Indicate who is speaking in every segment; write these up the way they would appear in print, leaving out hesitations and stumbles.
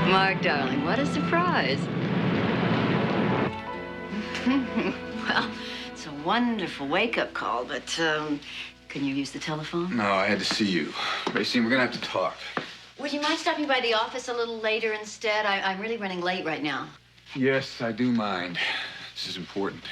Speaker 1: Mark, darling, what a surprise. Well, it's a wonderful wake-up call, but, couldn't you use the telephone?
Speaker 2: No, I had to see you. Racine, we're gonna have to talk.
Speaker 1: Would you mind stopping by the office a little later instead? I'm really running late right now.
Speaker 2: Yes, I do mind. This is important.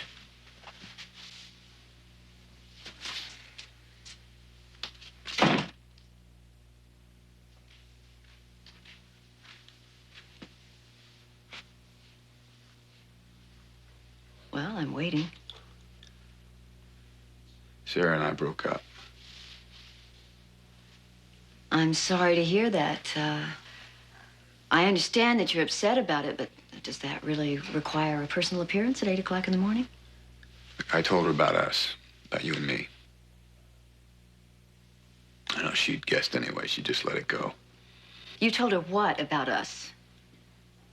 Speaker 1: Well, I'm waiting.
Speaker 2: Sarah and I broke up.
Speaker 1: I'm sorry to hear that. I understand that you're upset about it, but does that really require a personal appearance at 8 o'clock in the morning?
Speaker 2: I told her about us, about you and me. I know she'd guessed anyway. She just let it go.
Speaker 1: You told her what about us?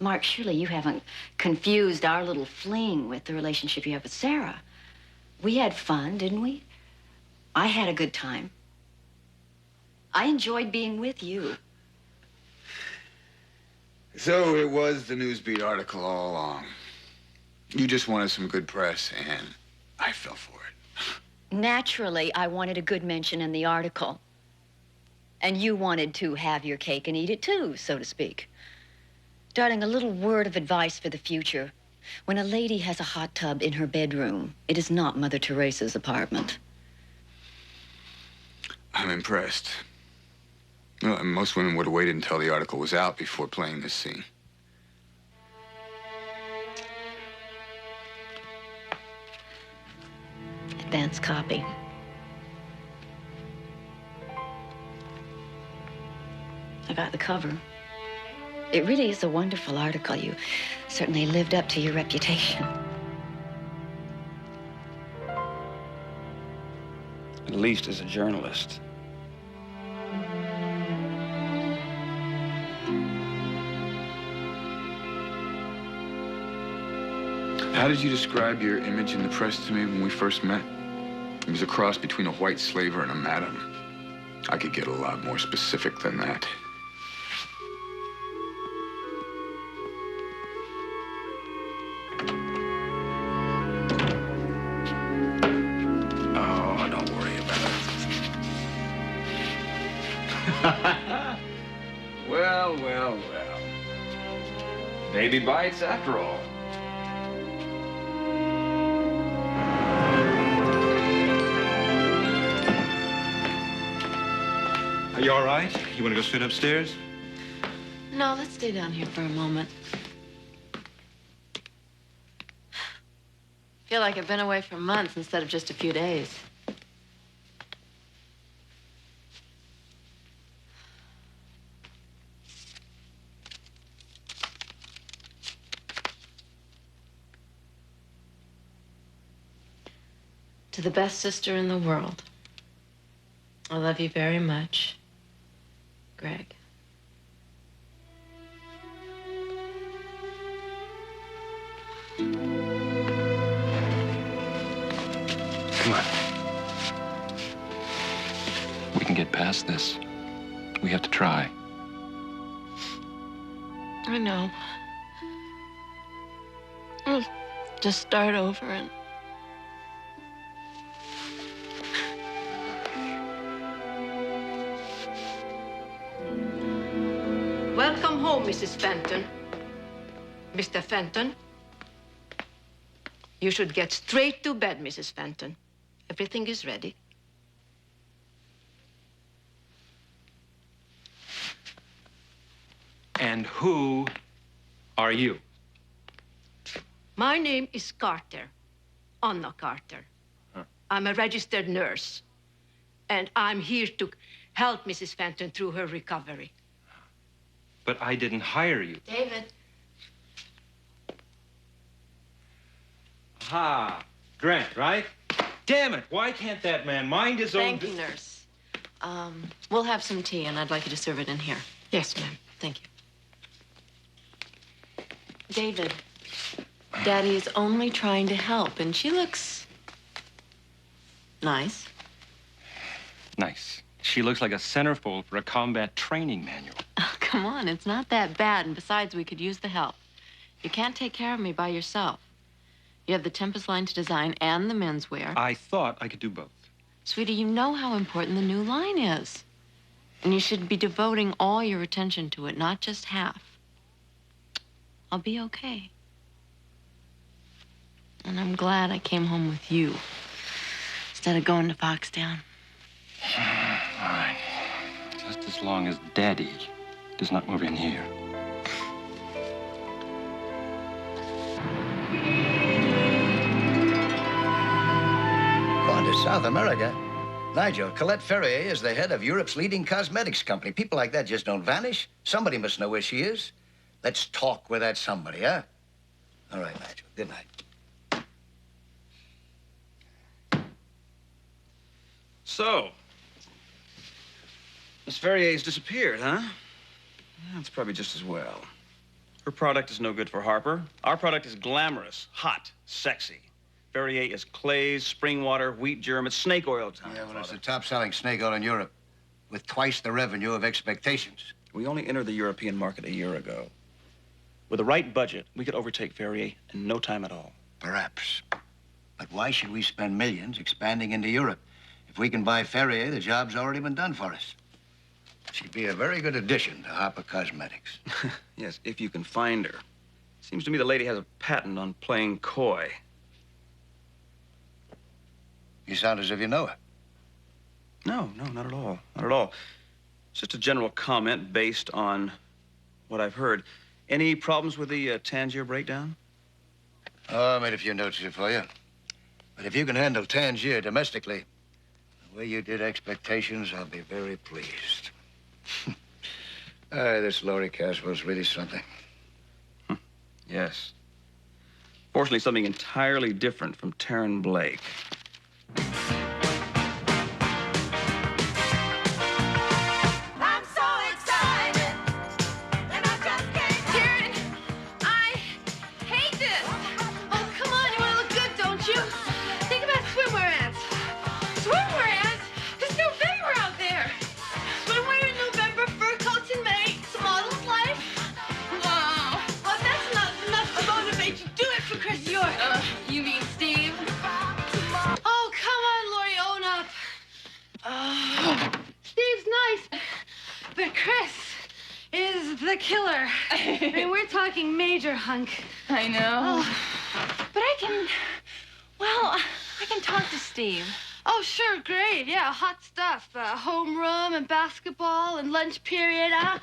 Speaker 1: Mark, surely you haven't confused our little fling with the relationship you have with Sarah. We had fun, didn't we? I had a good time. I enjoyed being with you.
Speaker 2: So it was the Newsbeat article all along. You just wanted some good press, and I fell for it.
Speaker 1: Naturally, I wanted a good mention in the article. And you wanted to have your cake and eat it too, so to speak. Darling, a little word of advice for the future. When a lady has a hot tub in her bedroom, it is not Mother Teresa's apartment.
Speaker 2: I'm impressed. Well, most women would have waited until the article was out before playing this scene.
Speaker 1: Advance copy. I got the cover. It really is a wonderful article. You certainly lived up to your reputation.
Speaker 3: At least as a journalist.
Speaker 2: How did you describe your image in the press to me when we first met? It was a cross between a white slaver and a madam. I could get a lot more specific than that.
Speaker 3: Oh, don't worry about it. Well, well, well. Baby bites after all.
Speaker 4: Are you all right? You want to go sit upstairs?
Speaker 5: No, let's stay down here for a moment. Feel like I've been away for months instead of just a few days. To the best sister in the world, I love you very much, Greg.
Speaker 3: Come on. We can get past this. We have to try.
Speaker 5: I know. I'll just start over and... Welcome home, Mrs. Fenton. Mr. Fenton, you should get straight to bed, Mrs. Fenton. Everything is ready.
Speaker 4: And who are you?
Speaker 5: My name is Carter, Anna Carter.
Speaker 4: Huh.
Speaker 5: I'm a registered nurse, and I'm here to help Mrs. Fenton through her recovery.
Speaker 4: But I didn't hire you.
Speaker 5: David.
Speaker 4: Ha! Grant, right? Damn it! Why can't that man mind his own...
Speaker 6: Thank you, nurse. We'll have some tea, and I'd like you to serve it in here.
Speaker 5: Yes, ma'am.
Speaker 6: Thank you. David, Daddy is only trying to help, and she looks nice.
Speaker 4: Nice. She looks like a centerfold for a combat training manual.
Speaker 6: Oh,
Speaker 5: come on, it's not that bad. And besides, we could use the help. You can't take care of me by yourself. You have the Tempest line to design and the menswear.
Speaker 4: I thought I could do both.
Speaker 5: Sweetie, you know how important the new line is. And you should be devoting all your attention to it, not just half. I'll be okay. And I'm glad I came home with you instead of going to Foxtown.
Speaker 3: All right. Just as long as Daddy does not move in here.
Speaker 7: Going to South America? Nigel, Colette Ferrier is the head of Europe's leading cosmetics company. People like that just don't vanish. Somebody must know where she is. Let's talk with that somebody, huh? All right, Nigel. Good night.
Speaker 8: So, Miss Ferrier's disappeared, huh? Yeah, it's probably just as well. Her product is no good for Harper. Our product is glamorous, hot, sexy. Ferrier is clays, spring water, wheat germ. It's snake oil time.
Speaker 7: Yeah, well, it's the top-selling snake oil in Europe with twice the revenue of expectations.
Speaker 8: We only entered the European market a year ago. With the right budget, we could overtake Ferrier in no time at all.
Speaker 7: Perhaps. But why should we spend millions expanding into Europe? If we can buy Ferrier, the job's already been done for us. She'd be a very good addition to Harper Cosmetics.
Speaker 8: Yes, if you can find her. Seems to me the lady has a patent on playing coy.
Speaker 7: You sound as if you know her.
Speaker 8: No, not at all. Not at all. It's just a general comment based on what I've heard. Any problems with the Tangier breakdown?
Speaker 7: Oh, I made a few notes here for you. But if you can handle Tangier domestically, the way you did expectations, I'll be very pleased. This Laurie Caswell's really something.
Speaker 8: Yes. Fortunately, something entirely different from Taryn Blake.
Speaker 6: You mean Steve? Oh, come on, Lori, own up. Steve's nice, but Chris is the killer. I mean, we're talking major hunk.
Speaker 9: I know. But I can talk to Steve.
Speaker 6: Oh, sure, great. Yeah, hot stuff. Homeroom and basketball and lunch period, huh?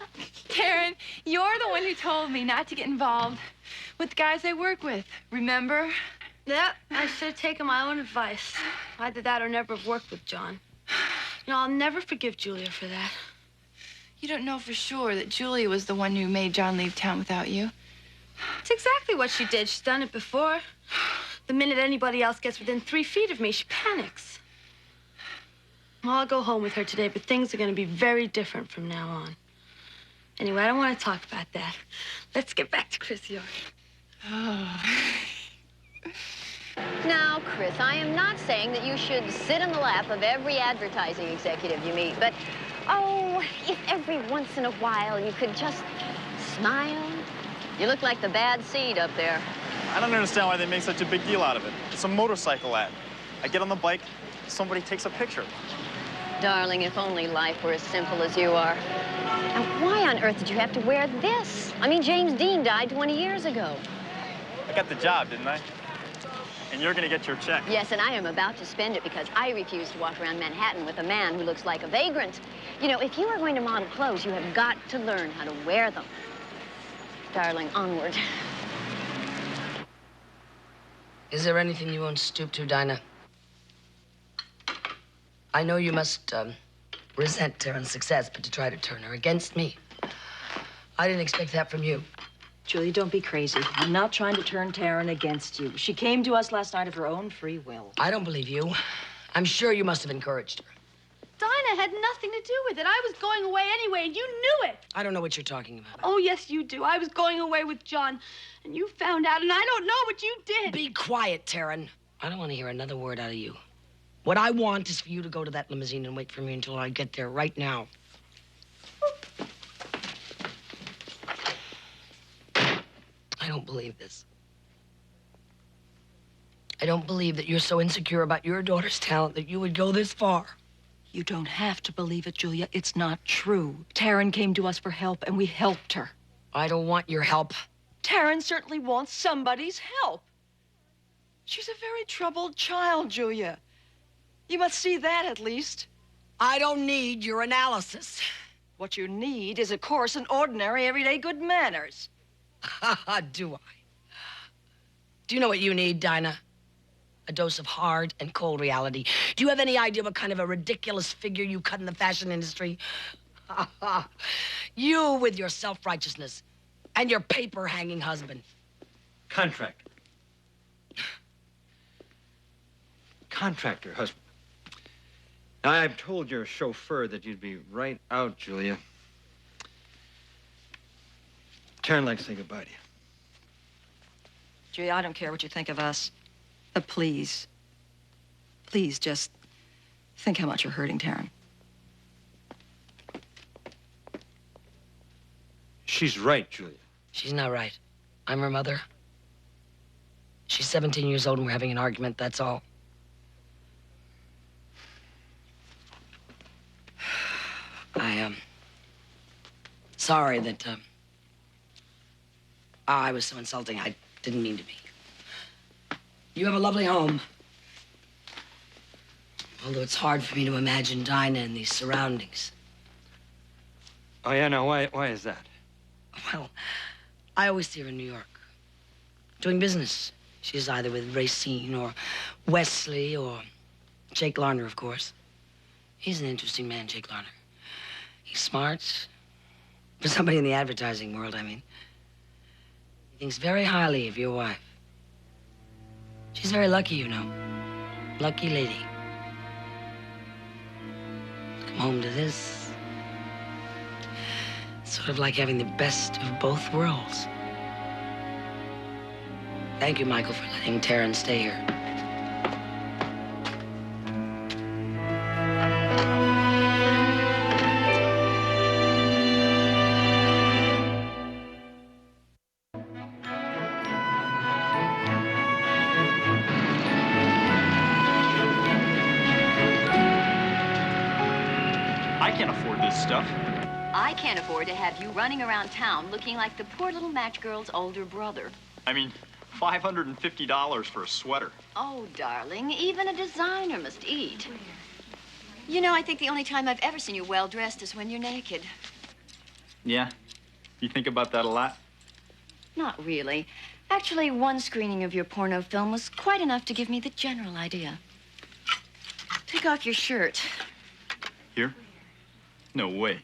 Speaker 9: Taryn, you're the one who told me not to get involved with the guys I work with, remember?
Speaker 6: Yep, I should have taken my own advice. Either that or never have worked with John. You know, I'll never forgive Julia for that.
Speaker 9: You don't know for sure that Julia was the one who made John leave town without you.
Speaker 6: It's exactly what she did. She's done it before. The minute anybody else gets within 3 feet of me, she panics. Well, I'll go home with her today, but things are going to be very different from now on. Anyway, I don't want to talk about that. Let's get back to Chris York.
Speaker 9: Oh.
Speaker 1: Now, Chris, I am not saying that you should sit in the lap of every advertising executive you meet, but, oh, if every once in a while you could just smile. You look like the bad seed up there.
Speaker 10: I don't understand why they make such a big deal out of it. It's a motorcycle ad. I get on the bike, somebody takes a picture.
Speaker 1: Darling, if only life were as simple as you are. And why on earth did you have to wear this? I mean, James Dean died 20 years ago.
Speaker 10: I got the job, didn't I? And you're gonna get your check.
Speaker 1: Yes, and I am about to spend it because I refuse to walk around Manhattan with a man who looks like a vagrant. You know, if you are going to model clothes, you have got to learn how to wear them. Darling, onward.
Speaker 11: Is there anything you won't stoop to, Dinah? I know you must resent Taryn's success, but to try to turn her against me, I didn't expect that from you.
Speaker 12: Julie, don't be crazy. I'm not trying to turn Taryn against you. She came to us last night of her own free will.
Speaker 11: I don't believe you. I'm sure you must have encouraged her.
Speaker 6: Dinah had nothing to do with it. I was going away anyway, and you knew it.
Speaker 11: I don't know what you're talking about.
Speaker 6: Oh, yes, you do. I was going away with John, and you found out, and I don't know what you did.
Speaker 11: Be quiet, Taryn. I don't want to hear another word out of you. What I want is for you to go to that limousine and wait for me until I get there right now. I don't believe this. I don't believe that you're so insecure about your daughter's talent that you would go this far.
Speaker 12: You don't have to believe it, Julia. It's not true. Taryn came to us for help, and we helped her.
Speaker 11: I don't want your help.
Speaker 12: Taryn certainly wants somebody's help. She's a very troubled child, Julia. You must see that, at least.
Speaker 11: I don't need your analysis.
Speaker 12: What you need is a course in ordinary, everyday good manners.
Speaker 11: Do I? Do you know what you need, Dinah? A dose of hard and cold reality. Do you have any idea what kind of a ridiculous figure you cut in the fashion industry? You with your self-righteousness and your paper-hanging husband.
Speaker 4: Contractor. Contractor husband. Now, I've told your chauffeur that you'd be right out, Julia. Taryn like to say goodbye to you.
Speaker 12: Julia, I don't care what you think of us. But please, please just think how much you're hurting Taryn.
Speaker 4: She's right, Julia.
Speaker 11: She's not right. I'm her mother. She's 17 years old and we're having an argument, that's all. I, sorry that, I was so insulting. I didn't mean to be. You have a lovely home. Although it's hard for me to imagine Dinah in these surroundings.
Speaker 4: Oh, yeah, now, why is that?
Speaker 11: Well, I always see her in New York, doing business. She's either with Racine or Wesley or Jake Larner, of course. He's an interesting man, Jake Larner. He's smart. For somebody in the advertising world, I mean. He thinks very highly of your wife. She's very lucky, you know. Lucky lady. Come home to this. It's sort of like having the best of both worlds. Thank you, Michael, for letting Taryn stay here.
Speaker 10: I can't afford this stuff.
Speaker 1: I can't afford to have you running around town looking like the poor little match girl's older brother.
Speaker 10: I mean, $550 for a sweater.
Speaker 1: Oh, darling, even a designer must eat. You know, I think the only time I've ever seen you well-dressed is when you're naked.
Speaker 10: Yeah? You think about that a lot?
Speaker 1: Not really. Actually, one screening of your porno film was quite enough to give me the general idea. Take off your shirt.
Speaker 10: Here? No way.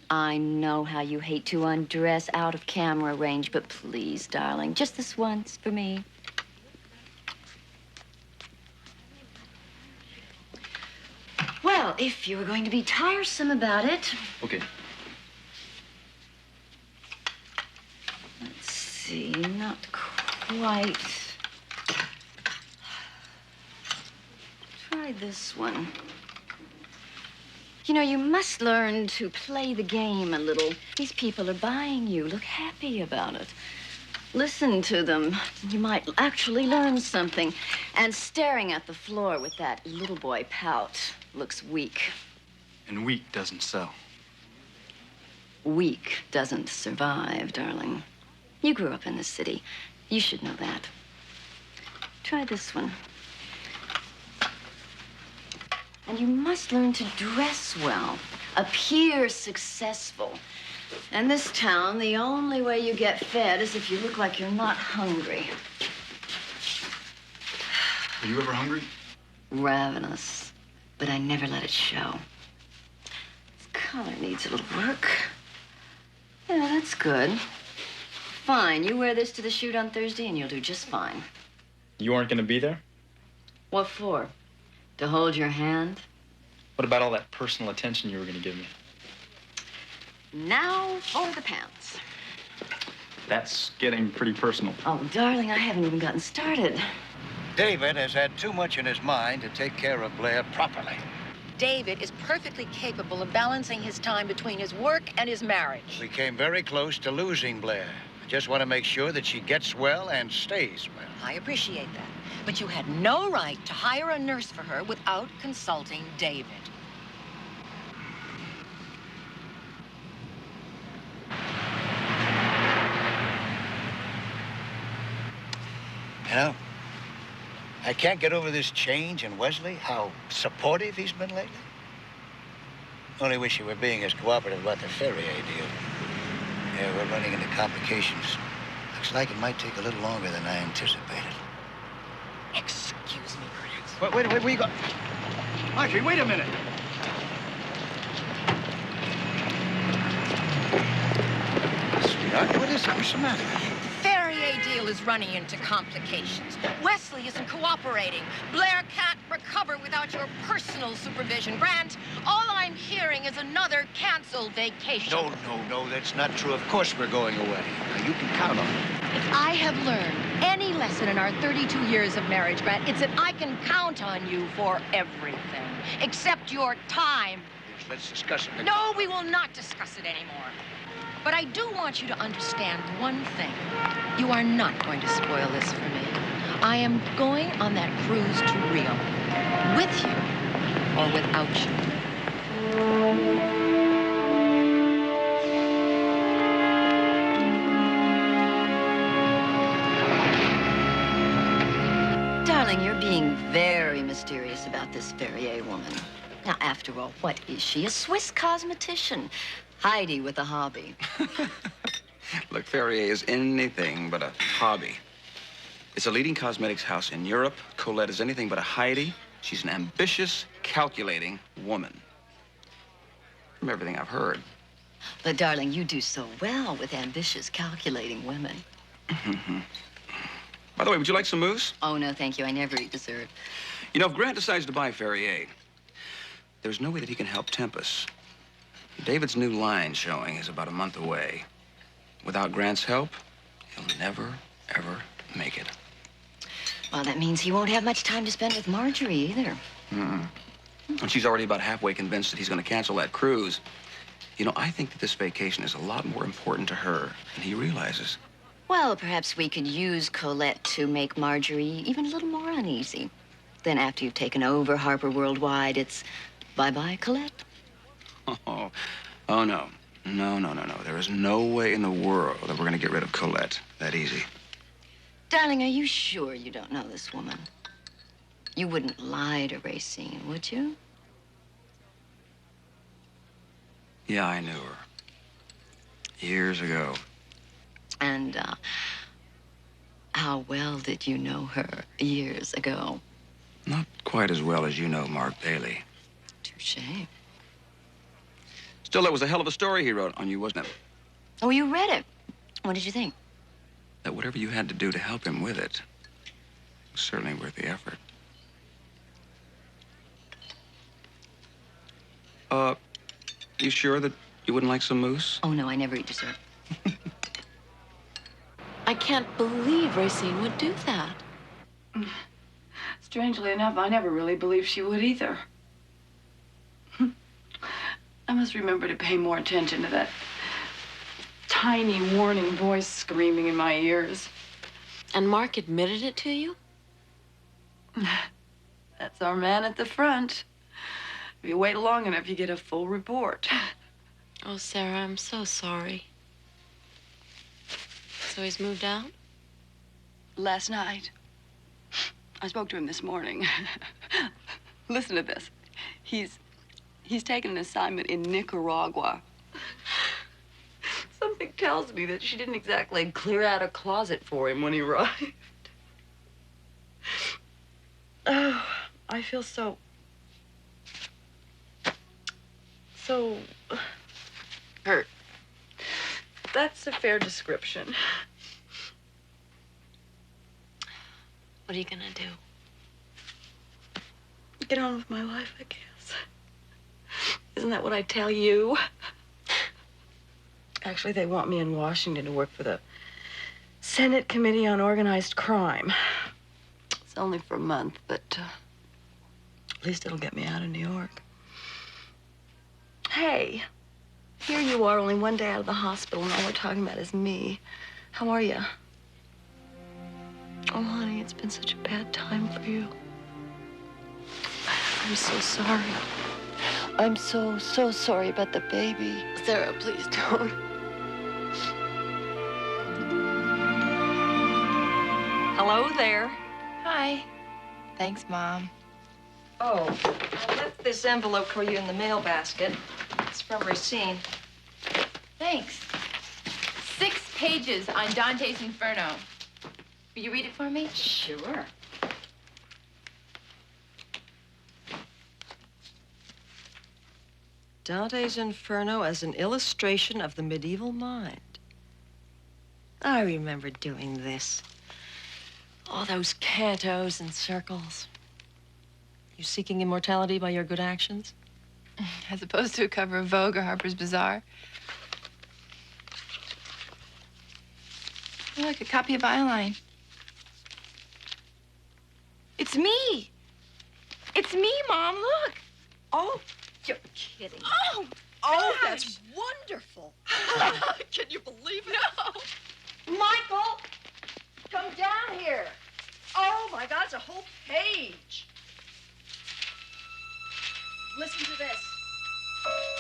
Speaker 1: I know how you hate to undress out of camera range, but please, darling, just this once for me. Well, if you were going to be tiresome about it...
Speaker 10: Okay.
Speaker 1: Let's see, not quite. Try this one. You know, you must learn to play the game a little. These people are buying you. Look happy about it. Listen to them. You might actually learn something. And staring at the floor with that little boy pout looks weak.
Speaker 10: And weak doesn't sell.
Speaker 1: Weak doesn't survive, darling. You grew up in the city. You should know that. Try this one. And you must learn to dress well, appear successful. In this town, the only way you get fed is if you look like you're not hungry.
Speaker 10: Are you ever hungry?
Speaker 1: Ravenous, but I never let it show. This collar needs a little work. Yeah, that's good. Fine, you wear this to the shoot on Thursday and you'll do just fine.
Speaker 10: You aren't going to be there?
Speaker 1: What for? To hold your hand?
Speaker 10: What about all that personal attention you were going to give me?
Speaker 1: Now for the pants.
Speaker 10: That's getting pretty personal.
Speaker 1: Oh, darling, I haven't even gotten started.
Speaker 7: David has had too much in his mind to take care of Blair properly.
Speaker 13: David is perfectly capable of balancing his time between his work and his marriage.
Speaker 7: We came very close to losing Blair. I just want to make sure that she gets well and stays well.
Speaker 13: I appreciate that. But you had no right to hire a nurse for her without consulting David.
Speaker 7: You know, I can't get over this change in Wesley, how supportive he's been lately. Only wish he were being as cooperative about the Ferrier deal. Yeah, we're running into complications. Looks like it might take a little longer than I anticipated.
Speaker 13: Excuse me, Grant.
Speaker 7: Wait, where you go? Marjorie, wait a minute. Sweetheart, what is it? What's the matter?
Speaker 13: The Ferrier deal is running into complications. Wesley isn't cooperating. Blair can't recover without your personal supervision. Grant, all I'm hearing is another canceled vacation.
Speaker 7: No, that's not true. Of course we're going away. Now, you can count on it.
Speaker 13: If I have learned any lesson in our 32 years of marriage, Grant, it's that I can count on you for everything, except your time.
Speaker 7: Yes, let's discuss it.
Speaker 13: No, we will not discuss it anymore. But I do want you to understand one thing. You are not going to spoil this for me. I am going on that cruise to Rio. With you or without you.
Speaker 1: Darling, you're being very mysterious about this Ferrier woman. Now, after all, what is she? A Swiss cosmetician. Heidi with a hobby.
Speaker 8: Look, Ferrier is anything but a hobby. It's a leading cosmetics house in Europe. Colette is anything but a Heidi. She's an ambitious, calculating woman. From everything I've heard.
Speaker 1: But, darling, you do so well with ambitious, calculating women.
Speaker 8: By the way, would you like some mousse?
Speaker 1: Oh, no, thank you. I never eat dessert.
Speaker 8: You know, if Grant decides to buy Ferrier, there's no way that he can help Tempest. David's new line showing is about a month away. Without Grant's help, he'll never, ever make it.
Speaker 1: Well, that means he won't have much time to spend with Marjorie either.
Speaker 8: And she's already about halfway convinced that he's going to cancel that cruise. You know, I think that this vacation is a lot more important to her than he realizes.
Speaker 1: Well, perhaps we could use Colette to make Marjorie even a little more uneasy. Then after you've taken over Harper Worldwide, it's bye-bye, Colette.
Speaker 8: Oh, no. No. There is no way in the world that we're going to get rid of Colette that easy.
Speaker 1: Darling, are you sure you don't know this woman? You wouldn't lie to Racine, would you?
Speaker 8: Yeah, I knew her. Years ago.
Speaker 1: And, how well did you know her years ago?
Speaker 8: Not quite as well as you know Mark Bailey.
Speaker 1: Touché.
Speaker 8: Still, that was a hell of a story he wrote on you, wasn't it?
Speaker 1: Oh, you read it. What did you think?
Speaker 8: That whatever you had to do to help him with it was certainly worth the effort. You sure that you wouldn't like some mousse?
Speaker 1: Oh, no, I never eat dessert.
Speaker 5: I can't believe Racine would do that.
Speaker 9: Strangely enough, I never really believed she would either. I must remember to pay more attention to that tiny warning voice screaming in my ears.
Speaker 5: And Mark admitted it to you?
Speaker 9: That's our man at the front. If you wait long enough, you get a full report.
Speaker 5: Oh, Sarah, I'm so sorry. So he's moved out?
Speaker 9: Last night. I spoke to him this morning. Listen to this. He's taken an assignment in Nicaragua. Something tells me that she didn't exactly clear out a closet for him when he arrived. Oh, I feel so hurt. That's a fair description.
Speaker 5: What are you gonna do?
Speaker 9: Get on with my life, I guess. Isn't that what I tell you? Actually, they want me in Washington to work for the Senate Committee on Organized Crime. It's only for a month, but at least it'll get me out of New York. Hey, here you are only one day out of the hospital, and all we're talking about is me. How are you? Oh, honey, it's been such a bad time for you. I'm so sorry. I'm so sorry about the baby. Sarah, please don't.
Speaker 12: Hello there.
Speaker 9: Hi. Thanks, Mom.
Speaker 12: Oh, I left this envelope for you in the mail basket. It's from Racine.
Speaker 14: Thanks. 6 pages on Dante's Inferno. Will you read it for me?
Speaker 1: Sure.
Speaker 12: Dante's Inferno as an illustration of the medieval mind. I remember doing this. All those cantos and circles. You seeking immortality by your good actions?
Speaker 14: As opposed to a cover of Vogue or Harper's Bazaar. Look, a copy of Eyeline. It's me. It's me, Mom. Look.
Speaker 12: Oh,
Speaker 1: You're kidding.
Speaker 12: oh, that's wonderful. Can you believe it?
Speaker 14: No.
Speaker 12: Michael, come down here. Oh, my God, it's a whole page. Listen to this.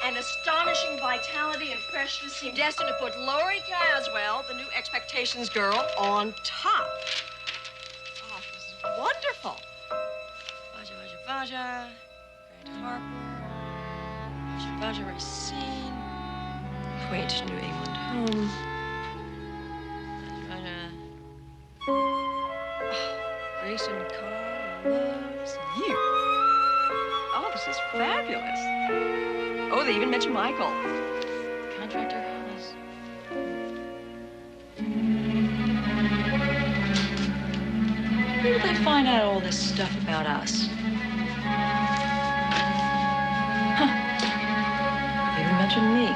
Speaker 12: An astonishing vitality and freshness seem destined to put Laurie Caswell, the new Expectations girl, on top. Oh, this is wonderful. Vaja, Grant Harper, Vaja Racine, quaint New England home. Grayson Carr loves you. Oh, this is fabulous. Oh, they even mentioned Michael. Contractor Hollis. Where did they find out all this stuff about us? Huh. They even mentioned me.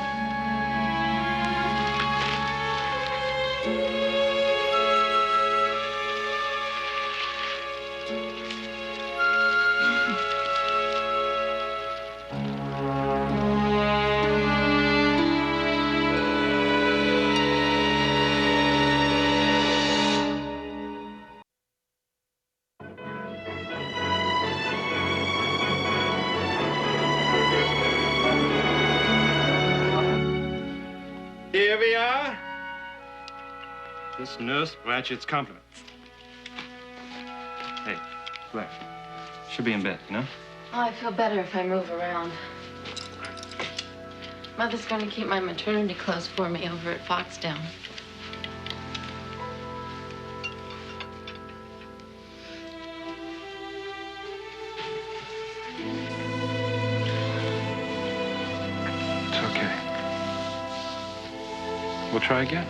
Speaker 4: Here we are. This nurse Blanchett's compliments. Hey, Black. Should be in bed, you know?
Speaker 5: Oh, I feel better if I move around. Mother's going to keep my maternity clothes for me over at Foxdown.
Speaker 2: It's okay. We'll try again.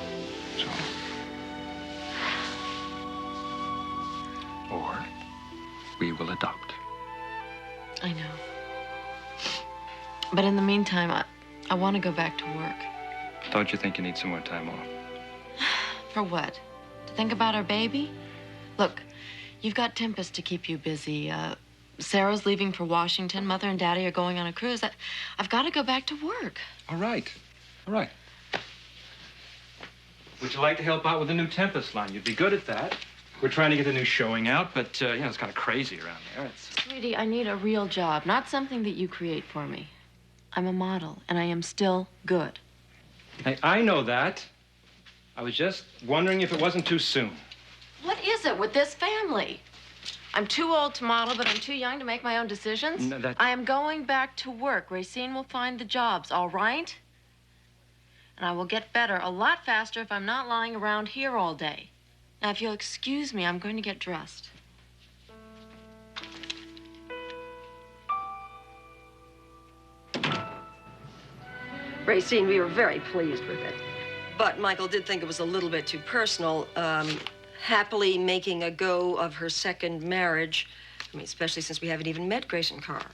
Speaker 2: So. Or we will adopt.
Speaker 5: I know. But in the meantime, I want to go back to work.
Speaker 3: Don't you think you need some more time off?
Speaker 5: For what? To think about our baby? Look, you've got Tempest to keep you busy. Sarah's leaving for Washington. Mother and Daddy are going on a cruise. I've got to go back to work.
Speaker 3: All right. All right.
Speaker 4: Would you like to help out with the new Tempest line? You'd be good at that. We're trying to get the new showing out, but, you know, it's kind of crazy around there. It's...
Speaker 5: Sweetie, I need a real job, not something that you create for me. I'm a model, and I am still good.
Speaker 4: Hey, I know that. I was just wondering if it wasn't too soon.
Speaker 5: What is it with this family? I'm too old to model, but I'm too young to make my own decisions.
Speaker 4: No, that...
Speaker 5: I am going back to work. Racine will find the jobs, all right? And I will get better a lot faster if I'm not lying around here all day. Now, if you'll excuse me, I'm going to get dressed.
Speaker 12: Racine, we were very pleased with it. But Michael did think it was a little bit too personal, happily making a go of her second marriage. I mean, especially since we haven't even met Grayson Carr.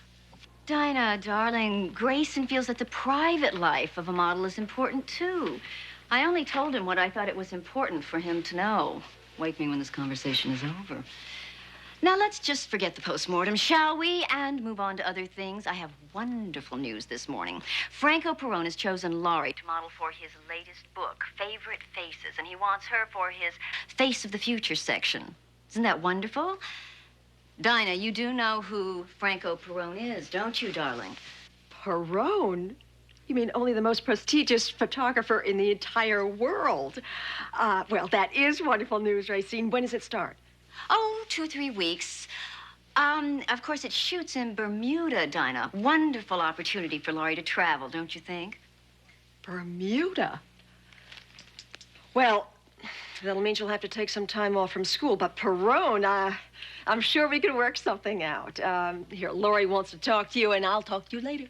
Speaker 1: Dinah, darling, Grayson feels that the private life of a model is important, too. I only told him what I thought it was important for him to know. Wake me when this conversation is over. Now, let's just forget the postmortem, shall we? And move on to other things. I have wonderful news this morning. Franco Perone has chosen Laurie to model for his latest book, Favorite Faces, and he wants her for his Face of the Future section. Isn't that wonderful? Dinah, you do know who Franco Perone is, don't you, darling?
Speaker 12: Perone? You mean only the most prestigious photographer in the entire world? Well, that is wonderful news, Racine. When does it start?
Speaker 1: Oh, 2 or 3 weeks. Of course, it shoots in Bermuda, Dinah. Wonderful opportunity for Laurie to travel, don't you think?
Speaker 12: Bermuda? Well, that'll mean she'll have to take some time off from school. But Perone, I'm sure we can work something out. Here, Laurie wants to talk to you, and I'll talk to you later.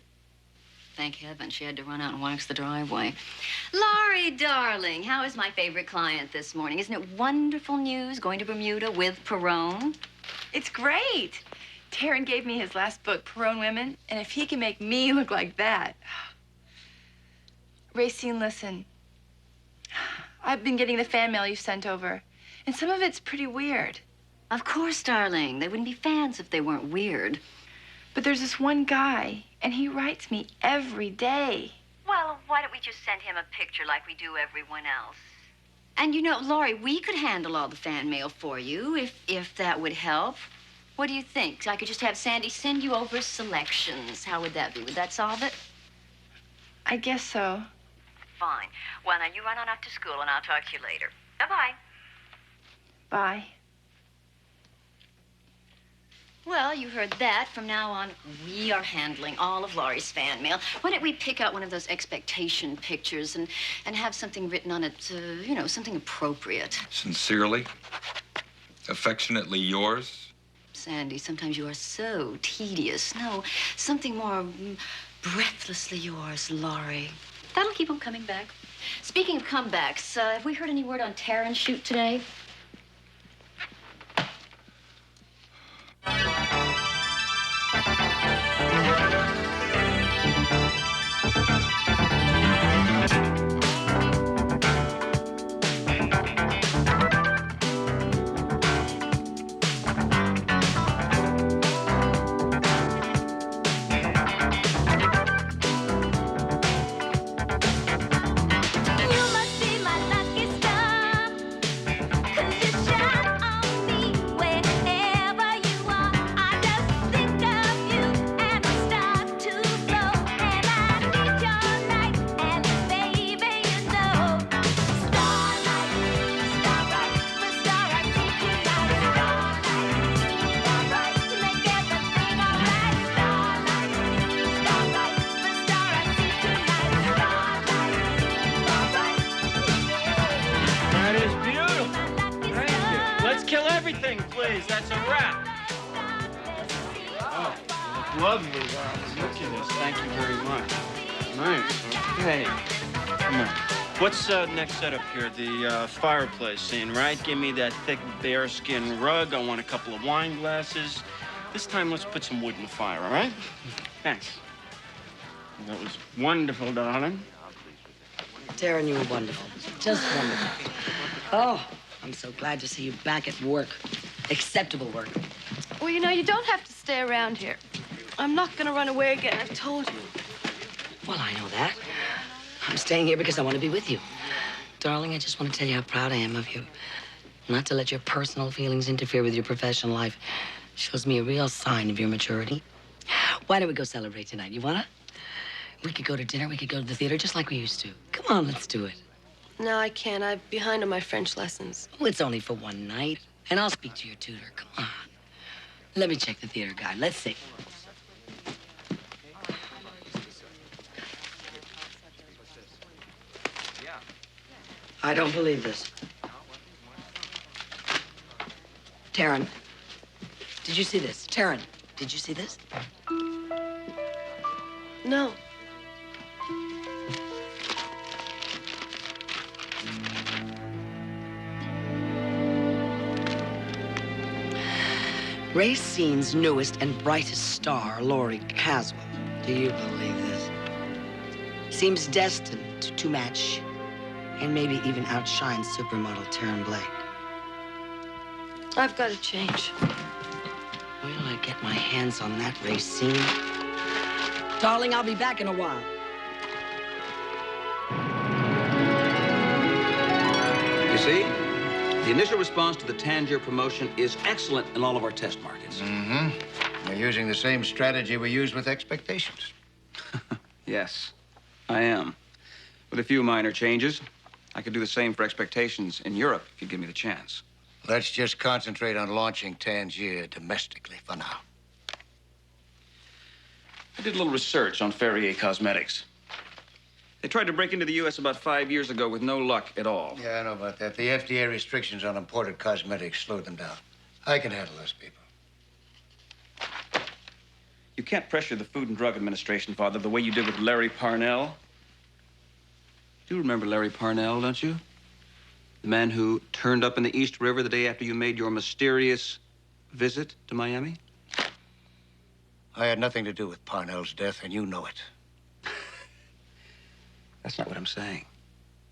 Speaker 1: Thank heaven she had to run out and wax the driveway. Laurie, darling, how is my favorite client this morning? Isn't it wonderful news going to Bermuda with Perone?
Speaker 14: It's great. Taryn gave me his last book, Perone Women, and if he can make me look like that. Racine, listen. I've been getting the fan mail you sent over, and some of it's pretty weird.
Speaker 1: Of course, darling. They wouldn't be fans if they weren't weird.
Speaker 14: But there's this one guy, and he writes me every day.
Speaker 1: Well, why don't we just send him a picture like we do everyone else? And you know, Laurie, we could handle all the fan mail for you if that would help. What do you think? I could just have Sandy send you over selections. How would that be? Would that solve it?
Speaker 14: I guess so.
Speaker 1: Fine. Well, now you run on up to school, and I'll talk to you later. Bye-bye.
Speaker 14: Bye.
Speaker 1: Well, you heard that. From now on, we are handling all of Laurie's fan mail. Why don't we pick out one of those expectation pictures and have something written on it, you know, something appropriate.
Speaker 2: Sincerely, affectionately yours.
Speaker 1: Sandy, sometimes you are so tedious. No, something more breathlessly yours, Laurie. That'll keep them coming back. Speaking of comebacks, have we heard any word on Taryn's shoot today?
Speaker 8: That's a wrap. Oh, you look lovely. Look at this. Thank you very much. Nice. Okay. Come on. What's next setup here? The fireplace scene, right? Give me that thick bearskin rug. I want a couple of wine glasses. This time, let's put some wood in the fire, all right? Thanks. That was wonderful, darling.
Speaker 11: Taryn, you were wonderful. Just wonderful. Oh, I'm so glad to see you back at work. Acceptable work.
Speaker 6: Well, you know, you don't have to stay around here. I'm not going to run away again, I've told you.
Speaker 11: Well, I know that. I'm staying here because I want to be with you. Darling, I just want to tell you how proud I am of you. Not to let your personal feelings interfere with your professional life shows me a real sign of your maturity. Why don't we go celebrate tonight? You wanna? We could go to dinner, we could go to the theater just like we used to. Come on, let's do it.
Speaker 6: No, I can't. I'm behind on my French lessons.
Speaker 11: Oh, it's only for one night. And I'll speak to your tutor. Come on. Let me check the theater guide. Let's see. I don't believe this. Taryn, did you see this? Taryn, did you see this?
Speaker 6: No.
Speaker 11: Racine's newest and brightest star, Laurie Caswell. Do you believe this? Seems destined to match and maybe even outshine supermodel Taryn Blake.
Speaker 6: I've got to change.
Speaker 11: Wait till I get my hands on that Racine. Darling, I'll be back in a while.
Speaker 8: You see, the initial response to the Tangier promotion is excellent in all of our test markets.
Speaker 7: Mm-hmm. You're using the same strategy we use with expectations.
Speaker 8: Yes, I am. With a few minor changes. I could do the same for expectations in Europe if you give me the chance.
Speaker 7: Let's just concentrate on launching Tangier domestically for now.
Speaker 8: I did a little research on Ferrier Cosmetics. They tried to break into the U.S. about 5 years ago with no luck at all.
Speaker 7: Yeah, I know about that. The FDA restrictions on imported cosmetics slowed them down. I can handle those people.
Speaker 8: You can't pressure the Food and Drug Administration, Father, the way you did with Larry Parnell. Do you remember Larry Parnell, don't you? The man who turned up in the East River the day after you made your mysterious visit to Miami?
Speaker 7: I had nothing to do with Parnell's death, and you know it.
Speaker 8: That's not what I'm saying.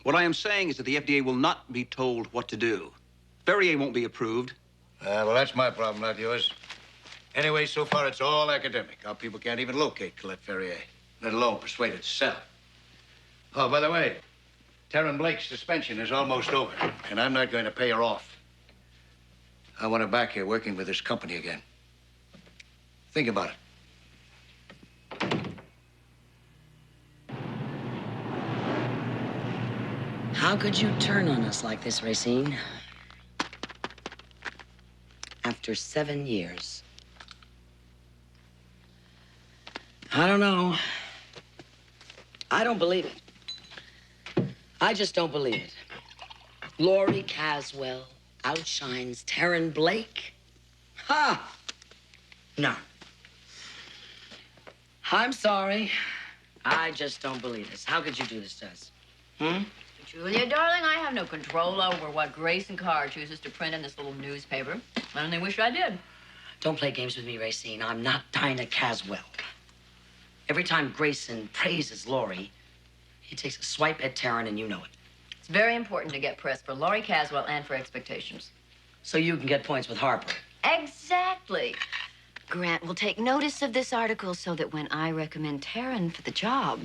Speaker 8: What I am saying is that the FDA will not be told what to do. Ferrier won't be approved.
Speaker 7: Well, that's my problem, not yours. Anyway, so far it's all academic. Our people can't even locate Colette Ferrier, let alone persuade it to sell. Oh, by the way, Taryn Blake's suspension is almost over, and I'm not going to pay her off. I want her back here working with this company again. Think about it.
Speaker 11: How could you turn on us like this, Racine? After 7 years. I don't know. I don't believe it. I just don't believe it. Laurie Caswell outshines Taryn Blake? Ha! No. I'm sorry. I just don't believe this. How could you do this to us?
Speaker 1: Julia, darling, I have no control over what Grayson Carr chooses to print in this little newspaper. I only wish I did.
Speaker 11: Don't play games with me, Racine. I'm not Dinah Caswell. Every time Grayson praises Laurie, he takes a swipe at Taryn, and you know it.
Speaker 1: It's very important to get press for Laurie Caswell and for expectations.
Speaker 11: So you can get points with Harper.
Speaker 1: Exactly. Grant will take notice of this article so that when I recommend Taryn for the job...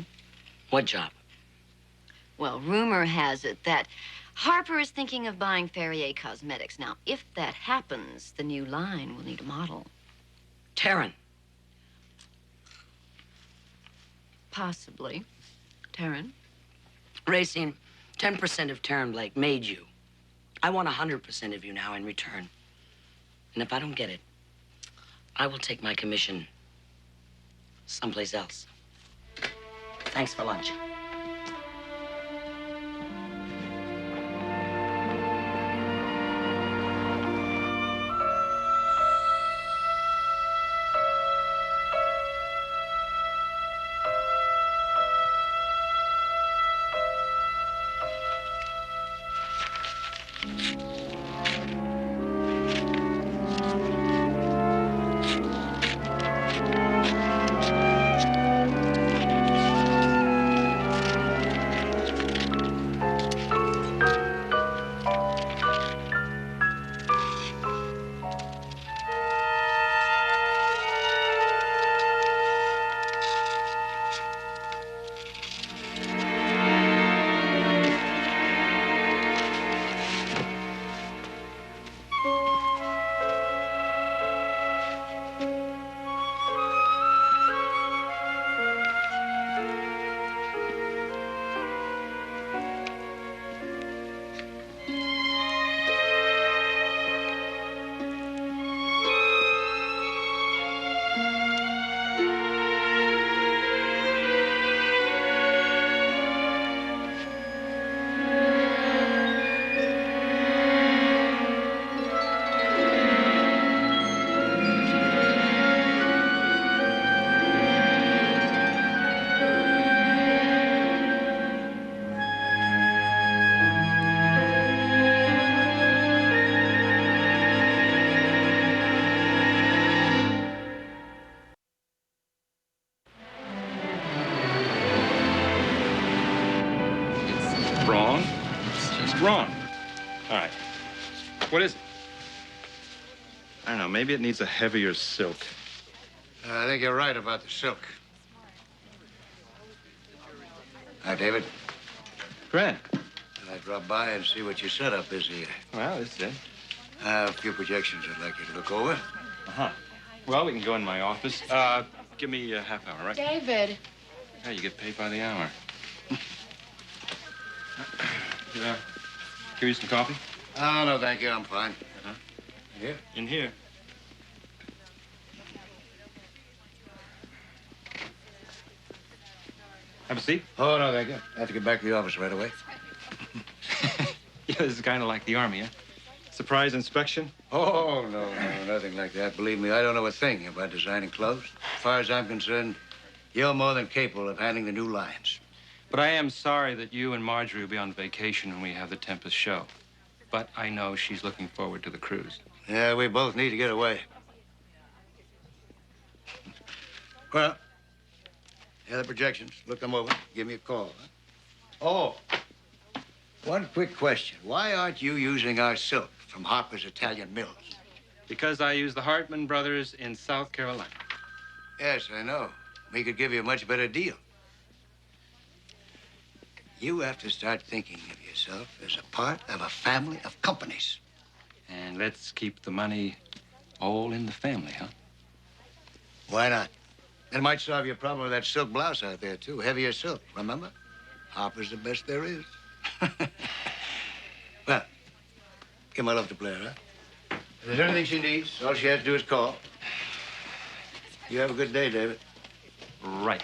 Speaker 11: What job?
Speaker 1: Well, rumor has it that Harper is thinking of buying Ferrier Cosmetics. Now, if that happens, the new line will need a model.
Speaker 11: Taryn.
Speaker 1: Possibly. Taryn?
Speaker 11: Racine, 10% of Taryn Blake made you. I want 100% of you now in return. And if I don't get it, I will take my commission someplace else. Thanks for lunch.
Speaker 4: Wrong? It's just wrong. All right. What is it?
Speaker 3: I don't know, maybe it needs a heavier silk.
Speaker 7: I think you're right about the silk. Hi, David.
Speaker 3: Fred.
Speaker 7: I drop by and see what your setup is here.
Speaker 3: Well, this is it.
Speaker 7: I have a few projections I'd like you to look over.
Speaker 3: Uh-huh. Well, we can go in my office. Give me a half hour, right?
Speaker 14: David.
Speaker 3: Yeah, you get paid by the hour. Yeah. Give you some coffee?
Speaker 7: Oh, no, thank you. I'm fine.
Speaker 3: Uh-huh.
Speaker 7: Here?
Speaker 3: In here. Have a seat.
Speaker 7: Oh, no, thank you. I have to get back to the office right away.
Speaker 3: Yeah, this is kind of like the Army, huh? Surprise inspection?
Speaker 7: Oh, no, nothing like that. Believe me, I don't know a thing about designing clothes. As far as I'm concerned, you're more than capable of handling the new lines.
Speaker 3: But I am sorry that you and Marjorie will be on vacation when we have the Tempest show. But I know she's looking forward to the cruise.
Speaker 7: Yeah, we both need to get away. Well, here are the projections. Look them over. Give me a call. Huh? Oh, one quick question. Why aren't you using our silk from Harper's Italian Mills?
Speaker 3: Because I use the Hartman Brothers in South Carolina.
Speaker 7: Yes, I know. We could give you a much better deal. You have to start thinking of yourself as a part of a family of companies.
Speaker 3: And let's keep the money all in the family, huh?
Speaker 7: Why not? It might solve your problem with that silk blouse out there, too. Heavier silk, remember? Harper's the best there is. Well, give my love to Blair, huh? If there's anything she needs, all she has to do is call. You have a good day, David.
Speaker 3: Right.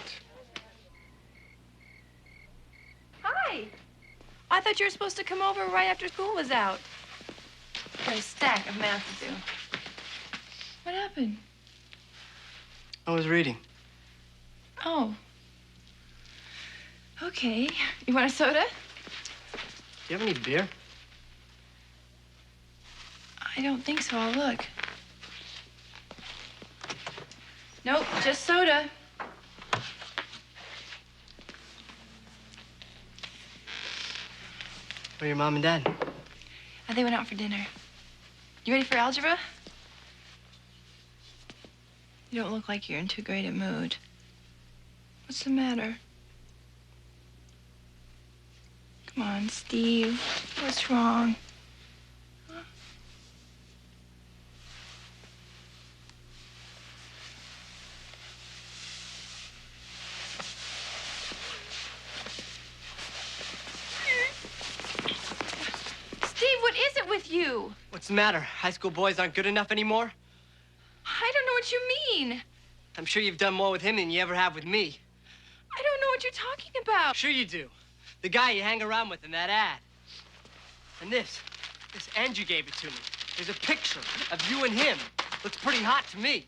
Speaker 14: Hi. I thought you were supposed to come over right after school was out. Got a stack of math to do. What happened?
Speaker 15: I was reading.
Speaker 14: Oh. Okay. You want a soda?
Speaker 15: Do you have any beer?
Speaker 14: I don't think so. I'll look. Nope, just soda.
Speaker 15: Where are your mom and dad?
Speaker 14: They went out for dinner. You ready for algebra? You don't look like you're in too great a mood. What's the matter? Come on, Steve. What's wrong? Steve, what is it with you?
Speaker 15: What's the matter? High school boys aren't good enough anymore?
Speaker 14: I don't know what you mean.
Speaker 15: I'm sure you've done more with him than you ever have with me.
Speaker 14: I don't know what you're talking about.
Speaker 15: Sure you do. The guy you hang around with in that ad. And this Andrew gave it to me. There's a picture of you and him. Looks pretty hot to me.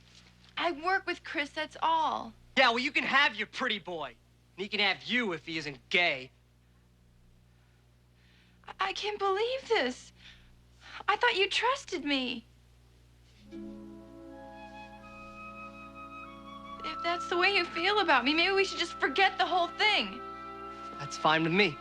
Speaker 14: I work with Chris, that's all.
Speaker 15: Yeah, well, you can have your pretty boy. And he can have you if he isn't gay.
Speaker 14: I can't believe this. I thought you trusted me. If that's the way you feel about me, maybe we should just forget the whole thing.
Speaker 15: That's fine with me.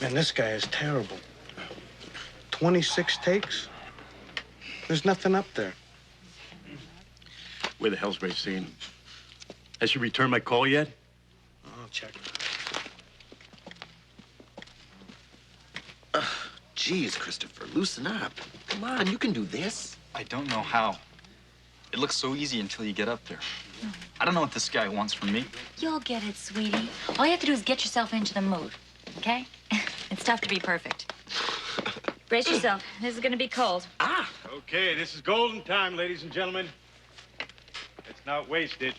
Speaker 16: Man, this guy is terrible. 26 takes? There's nothing up there.
Speaker 17: Where the hell's Racine? Has she returned my call yet?
Speaker 16: I'll check.
Speaker 18: Geez, Christopher, loosen up. Come on, you can do this.
Speaker 19: I don't know how. It looks so easy until you get up there. I don't know what this guy wants from me.
Speaker 20: You'll get it, sweetie. All you have to do is get yourself into the mood, okay? It's tough to be perfect. Brace yourself. This is gonna be cold.
Speaker 17: Okay, this is golden time, ladies and gentlemen. Let's not waste it.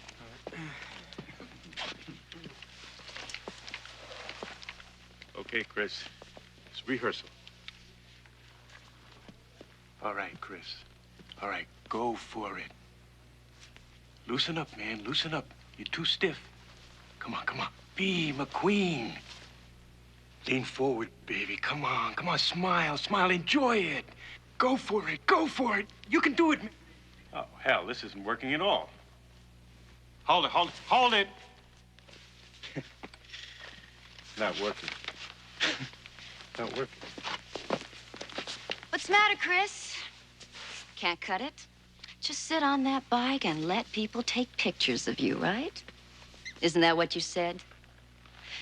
Speaker 17: Okay, Chris. It's rehearsal. All right, Chris. All right, go for it. Loosen up, man. Loosen up. You're too stiff. Come on, come on. Be McQueen. Lean forward, baby. Come on, come on. Smile, smile. Enjoy it. Go for it. Go for it. You can do it.
Speaker 21: Oh, hell, this isn't working at all. Hold it, hold it, hold it! Not working. Not working.
Speaker 1: What's the matter, Chris? Can't cut it? Just sit on that bike and let people take pictures of you, right? Isn't that what you said?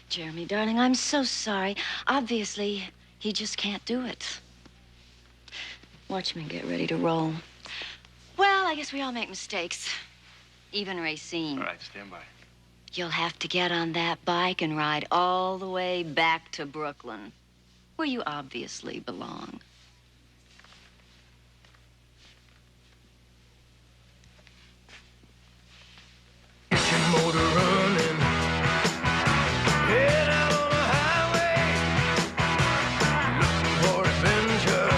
Speaker 1: Jeremy, darling, I'm so sorry. Obviously, he just can't do it. Watch me get ready to roll. Well, I guess we all make mistakes. Even Racine.
Speaker 17: All right, stand by.
Speaker 1: You'll have to get on that bike and ride all the way back to Brooklyn, where you obviously belong.
Speaker 22: Get your motor running. Head out on the highway. Looking for adventure.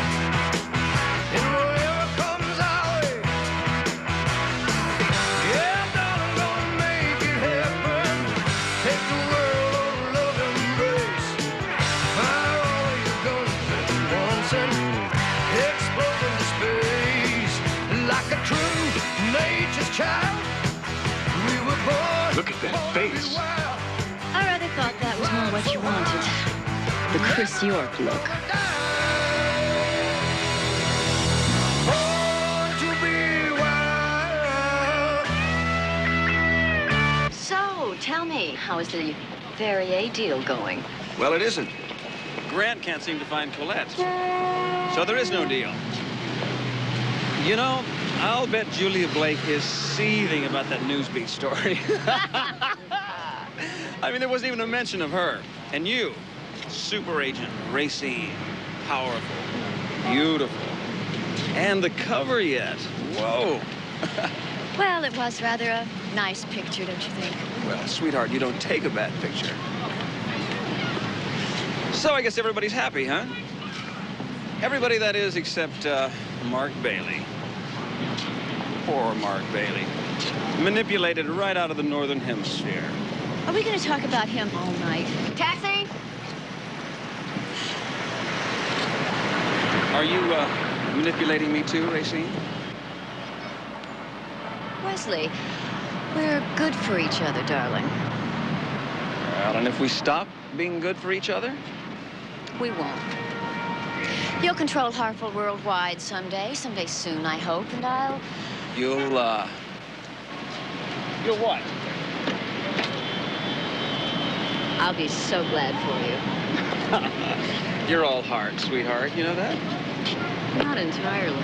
Speaker 22: And whatever comes our way. Yeah, darling, gonna make it happen. Take the world on a love embrace. Fire all your guns at once and explode into space. Like a true nature's child.
Speaker 17: Look at that face.
Speaker 1: I rather thought that was more what you wanted. The Chris York look. So, tell me, how is the Ferrier deal going?
Speaker 8: Well, it isn't. Grant can't seem to find Colette. So there is no deal. You know, I'll bet Julia Blake is seething about that Newsbeat story. I mean, there wasn't even a mention of her. And you, super agent, Racine, powerful, beautiful. And the cover yet. Whoa.
Speaker 1: Well, it was rather a nice picture, don't you think?
Speaker 8: Well, sweetheart, you don't take a bad picture. So I guess everybody's happy, huh? Everybody, that is, except Mark Bailey. Poor Mark Bailey. Manipulated right out of the Northern Hemisphere.
Speaker 1: Are we going to talk about him all night? Taxi?
Speaker 8: Are you manipulating me too, Racine?
Speaker 1: Wesley, we're good for each other, darling.
Speaker 8: Well, and if we stop being good for each other?
Speaker 1: We won't. You'll control Hartford worldwide someday soon, I hope, and I'll...
Speaker 8: You'll what?
Speaker 1: I'll be so glad for you.
Speaker 8: You're all heart, sweetheart. You know that?
Speaker 1: Not entirely.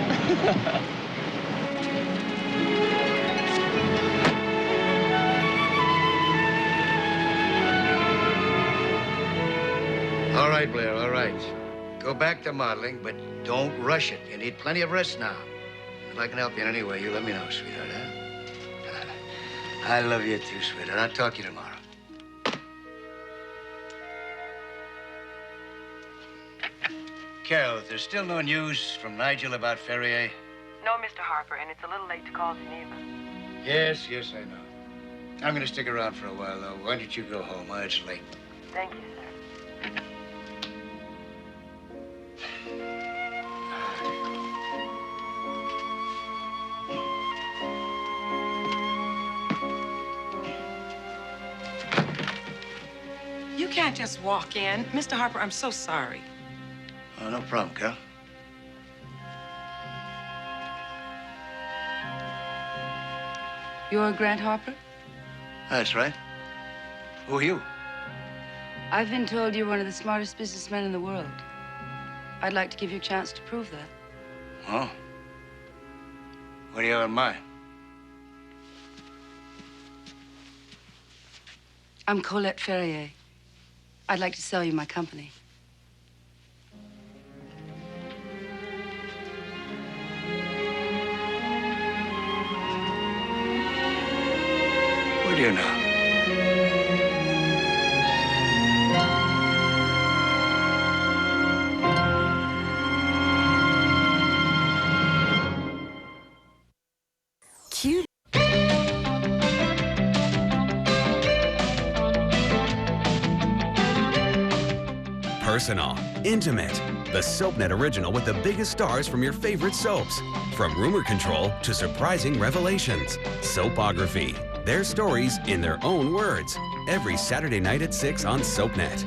Speaker 7: All right, Blair, all right. Go back to modeling, but don't rush it. You need plenty of rest now. If I can help you in any way, you let me know, sweetheart, huh? I love you too, sweetheart. I'll talk to you tomorrow. Carol, there's still no news from Nigel about Ferrier?
Speaker 9: No, Mr. Harper, and it's a little late to call Geneva.
Speaker 7: Yes, I know. I'm going to stick around for a while, though. Why don't you go home? Oh, it's late.
Speaker 9: Thank you, sir. You can't just walk in. Mr. Harper, I'm so sorry.
Speaker 7: Oh, no problem, Carol.
Speaker 23: You're Grant Harper?
Speaker 7: That's right. Who are you?
Speaker 23: I've been told you're one of the smartest businessmen in the world. I'd like to give you a chance to prove that.
Speaker 7: Oh. What do you have in mind?
Speaker 23: I'm Colette Ferrier. I'd like to sell you my company.
Speaker 7: What do you know?
Speaker 24: Cute.
Speaker 5: personal, intimate. The SoapNet original with the biggest stars from your favorite soaps. From rumor control to surprising revelations. Soapography. Their stories in their own words. Every Saturday night at 6 on SoapNet.